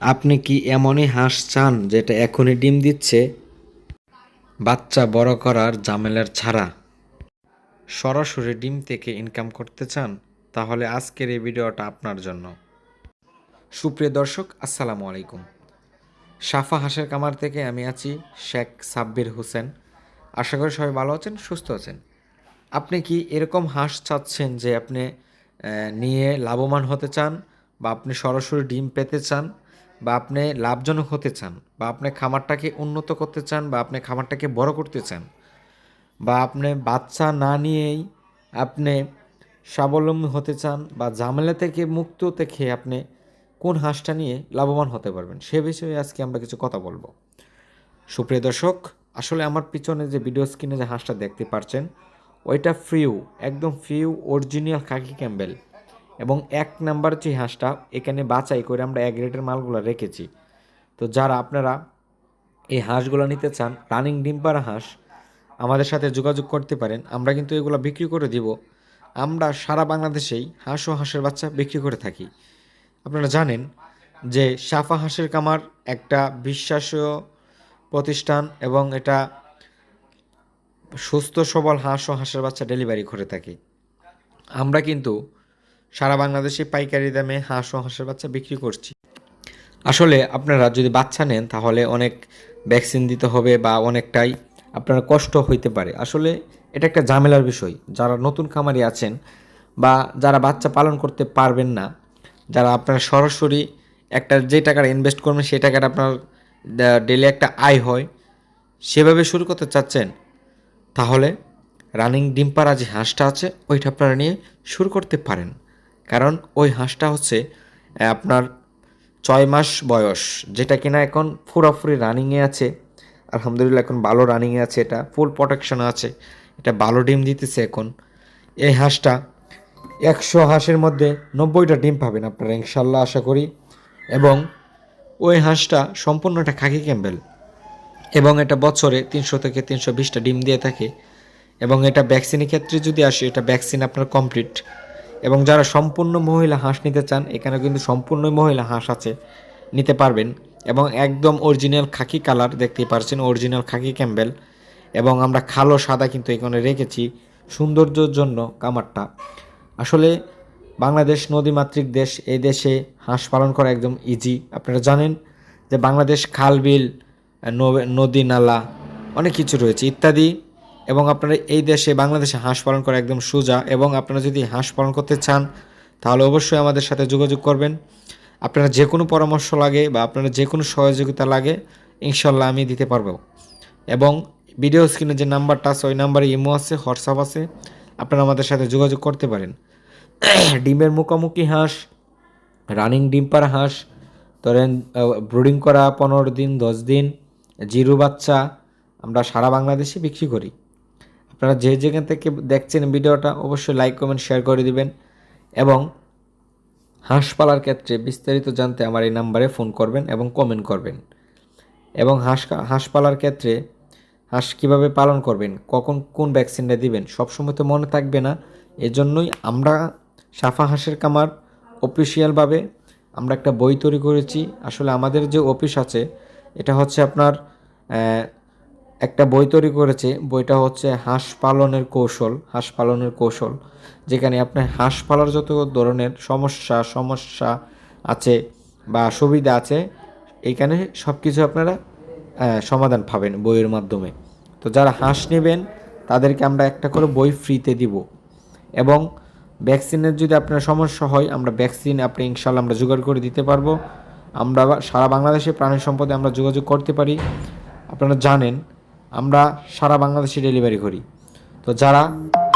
আপনি কি এমনই হাঁস চান যেটা এখনই ডিম দিচ্ছে, বাচ্চা বড় করার ঝামেলার ছাড়া সরাসরি ডিম থেকে ইনকাম করতে চান? তাহলে আজকের এই ভিডিওটা আপনার জন্য। সুপ্রিয় দর্শক, আসসালামু আলাইকুম। সাফা হাঁসের কামার থেকে আমি আছি শেখ সাব্বির হোসেন। আশা করি সবাই ভালো আছেন, সুস্থ আছেন। আপনি কি এরকম হাঁস চাচ্ছেন যে আপনি নিয়ে লাভবান হতে চান, বা আপনি সরাসরি ডিম পেতে চান, বা আপনি লাভজনক হতে চান, বা আপনি খামারটাকে উন্নত করতে চান, বা আপনি খামারটাকে বড় করতে চান, বা আপনি বাচ্চা না নিয়েই আপনি স্বাবলম্বী হতে চান, বা ঝামেলা থেকে মুক্ত থেকে আপনি কোন হাঁসটা নিয়ে লাভবান হতে পারবেন, সে বিষয়ে আজকে আমরা কিছু কথা বলবো। সুপ্রিয় দর্শক, আসলে আমার পিছনে যে ভিডিও স্ক্রিনে যে হাঁসটা দেখতে পাচ্ছেন, ওইটা একদম অরিজিনাল খাকি ক্যাম্বেল, এবং এক নাম্বার যে হাঁসটা এখানে বাছাই করে আমরা এক গ্রেডের মালগুলো রেখেছি। তো যারা আপনারা এই হাঁসগুলো নিতে চান, রানিং ডিম পাড়া হাঁস, আমাদের সাথে যোগাযোগ করতে পারেন। আমরা কিন্তু এগুলো বিক্রি করে দিব। আমরা সারা বাংলাদেশেই হাঁস ও হাঁসের বাচ্চা বিক্রি করে থাকি। আপনারা জানেন যে সাফা হাঁসের কামার একটা বিশ্বাসীয় প্রতিষ্ঠান, এবং এটা সুস্থ সবল হাঁস ও হাঁসের বাচ্চা ডেলিভারি করে থাকি। আমরা কিন্তু সারা বাংলাদেশে পাইকারি দামে হাঁস ও হাঁসের বাচ্চা বিক্রি করছি। আসলে আপনারা যদি বাচ্চা নেন তাহলে অনেক ভ্যাকসিন দিতে হবে, বা অনেকটাই আপনারা কষ্ট হইতে পারে। আসলে এটা একটা ঝামেলার বিষয়। যারা নতুন খামারি আছেন, বা যারা বাচ্চা পালন করতে পারবেন না, যারা আপনারা সরাসরি একটা যে টাকাটা ইনভেস্ট করবেন সেই টাকাটা আপনার ডেলি একটা আয় হয়, সেভাবে শুরু করতে চাচ্ছেন, তাহলে রানিং ডিম পাড়া যে হাঁসটা আছে ওইটা আপনারা নিয়ে শুরু করতে পারেন। কারণ ওই হাঁসটা হচ্ছে আপনার 6 মাস বয়স, যেটা কিনা এখন পুরোপুরি রানিংয়ে আছে। আলহামদুলিল্লাহ এখন ভালো রানিংয়ে আছে, এটা ফুল প্রোটেকশন আছে, এটা ভালো ডিম দিতেছে এখন। এই হাঁসটা 100 হাঁসের মধ্যে 90টা ডিম পাবেন আপনারা ইনশাল্লাহ, আশা করি। এবং ওই হাঁসটা সম্পূর্ণ একটা খাকি ক্যাম্বেল, এবং এটা বছরে 300 থেকে 320টা ডিম দিয়ে থাকে। এবং এটা ভ্যাকসিনের ক্ষেত্রে যদি আসে, এটা ভ্যাকসিন আপনার কমপ্লিট। এবং যারা সম্পূর্ণ মহিলা হাঁস নিতে চান, এখানে কিন্তু সম্পূর্ণ মহিলা হাঁস আছে, নিতে পারবেন। এবং একদম অরিজিনাল খাকি কালার দেখতেই পারছেন, অরিজিনাল খাকি ক্যাম্বেল। এবং আমরা কালো সাদা কিন্তু এখানে রেখেছি সৌন্দর্যের জন্য কামারটা। আসলে বাংলাদেশ নদীমাতৃক দেশ, এই দেশে হাঁস পালন করা একদম ইজি। আপনারা জানেন যে বাংলাদেশ খাল বিল, নদী নালা অনেক কিছু রয়েছে ইত্যাদি। এবং আপনারা এই দেশে বাংলাদেশে হাঁস পালন করা একদম সোজা। এবং আপনারা যদি হাঁস পালন করতে চান তাহলে অবশ্যই আমাদের সাথে যোগাযোগ করবেন। আপনারা যে কোনো পরামর্শ লাগে, বা আপনারা যে কোনো সহযোগিতা লাগে, ইনশাল্লাহ আমি দিতে পারবো। এবং ভিডিও স্ক্রিনে যে নাম্বারটা আছে ওই নাম্বারে ইমো আছে, হোয়াটসঅ্যাপ আছে, আপনারা আমাদের সাথে যোগাযোগ করতে পারেন। ডিমের মুখোমুখি হাঁস, রানিং ডিম পাড়া হাঁস, ধরেন ব্রুডিং করা 15 দিন 10 দিন, জিরো বাচ্চা, আমরা সারা বাংলাদেশে বিক্রি করি। আপনারা যে যেখান থেকে দেখছেন ভিডিওটা অবশ্যই লাইক কমেন্ট শেয়ার করে দিবেন। এবং হাঁস পালার ক্ষেত্রে বিস্তারিত জানতে আমার এই নাম্বারে ফোন করবেন এবং কমেন্ট করবেন। এবং হাঁস পালার ক্ষেত্রে হাঁস কীভাবে পালন করবেন, কখন কোন ভ্যাকসিনটা দিবেন সবসময় তো মনে থাকবে না। এজন্যই আমরা সাফা হাঁসের কামার অফিসিয়ালভাবে আমরা একটা বই তৈরি করেছি। আসলে আমাদের যে অফিস আছে এটা হচ্ছে আপনার একটা বই তৈরি করেছে। বইটা হচ্ছে হাঁস পালনের কৌশল, যেখানে আপনার হাঁস পালার যত ধরনের সমস্যা আছে বা সুবিধা আছে, এইখানে সব কিছু আপনারা সমাধান পাবেন বইয়ের মাধ্যমে। তো যারা হাঁস নেবেন তাদেরকে আমরা একটা করে বই ফ্রিতে দিব। এবং ভ্যাকসিনের যদি আপনার সমস্যা হয়, আমরা ভ্যাকসিন আপনি ইনশাল্লাহ আমরা জোগাড় করে দিতে পারবো। আমরা সারা বাংলাদেশে প্রাণী সম্পদে আমরা যোগাযোগ করতে পারি। আপনারা জানেন আমরা সারা বাংলাদেশে ডেলিভারি করি। তো যারা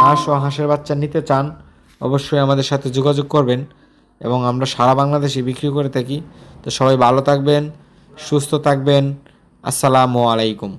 হাঁস ও হাঁসের বাচ্চা নিতে চান অবশ্যই আমাদের সাথে যোগাযোগ করবেন, এবং আমরা সারা বাংলাদেশে বিক্রি করে থাকি। তো সবাই ভালো থাকবেন, সুস্থ থাকবেন। আসসালামু আলাইকুম।